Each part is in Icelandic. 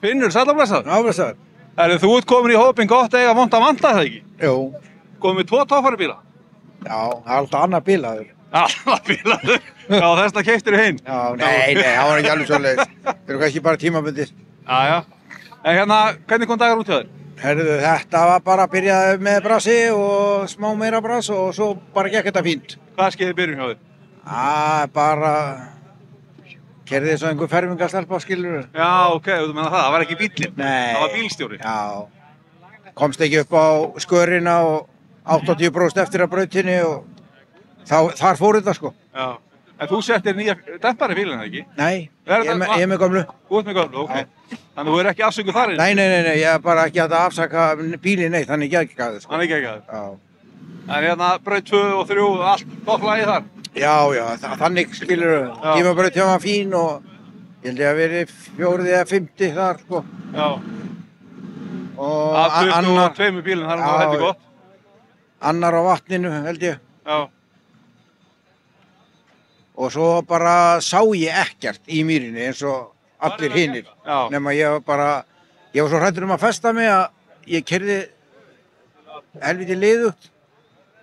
Finnur, sæll og blessaður. Já, blessaður. Þú ert komin í hópinn gott eiga vont að vanta það ekki? Jú. Komin með 2 torfærubíla? Já, það er alltaf annar bílaður. Alltaf bílaður? Já, þessna keyptirðu hinn? Já, nei, það var ekki alveg svoleiðis. Það eru kannski bara tímabundið. Já. En hérna, hvernig kom dagar út hjá þér? Herðu, þetta var bara að byrja með brasi og smá meira bras og svo bara gekk þetta fínt. Hvað skeiði byrjun hjá þér? Bara kerði svo einhver fermingastelpa, skilur. Já, ok, þú meina það var ekki bíllinn? Nei. Það var bílstjóri? Já. Komst ekki upp á skörina og 80% eftir að brautinni og þar fór þetta sko. Já. En þú settir nýja dempari í bílinn, ekki? Nei, ég er með gömlu. Þú ert með gömlu, ok. Já. Þannig þú er ekki afsökuð þar inni? Nei, ég er bara ekki að afsaka bílinn neitt, hann er geggjaður sko. Hann er geggjaður? Já. En hérna, braut 2 og 3, allt topplagið þar? Já, þannig skilur, tímabraut var fín og ég held ég að verið 4. eða 5. þar sko. Já. Og af 22 bílinn, það er þetta gott. Annar á vatninu held ég. Já. Og svo bara sá ég ekkert í mýrinni eins og allir hinir. Já. Nema ég var svo hræddur að festa mig að ég keyrði helviti liðugt.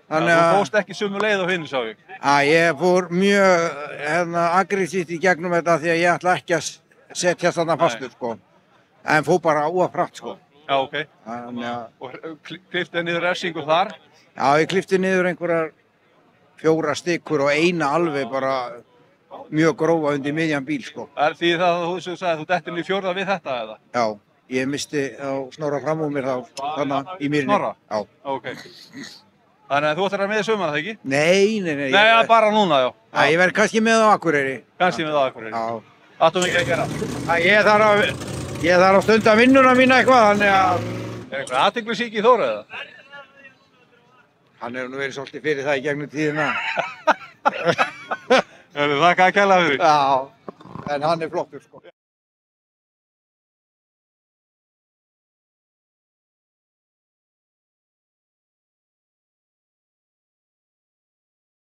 Þannig að þú fórst ekki sömu leið á hinu, sá ég. Ég fór mjög aggressíft í gegnum þetta því að ég ætla ekki að setja þarna fastur sko. En fór bara óafrætt sko. Já, ok. Og klippti niður refsingur þar? Já, ég klippti niður einhverjar 4 stykkur og eina alveg bara mjög grófa undir miðjan bíl sko. Því það að þú sagði að þú dettir niður 4. við þetta eða? Já, ég misti á Snorra fram úr mér þarna í mýrinni. Snorra? Já. Ok. Þannig að þú ætlar að með sömur það ekki? Nei. Nei, bara núna, já. Ég verð kannski með á Akureyri. Kannski með á Akureyri? Já. Áttu mikið að gera? Ég þarf að stunda vinnuna mína eitthvað, þannig að... Er eitthvað athyglisíki í Þóru eða? Hann hefur nú verið svolítið fyrir það í gegnum tíðina. Þakka að kæla fyrir. Já, en hann er flottur sko.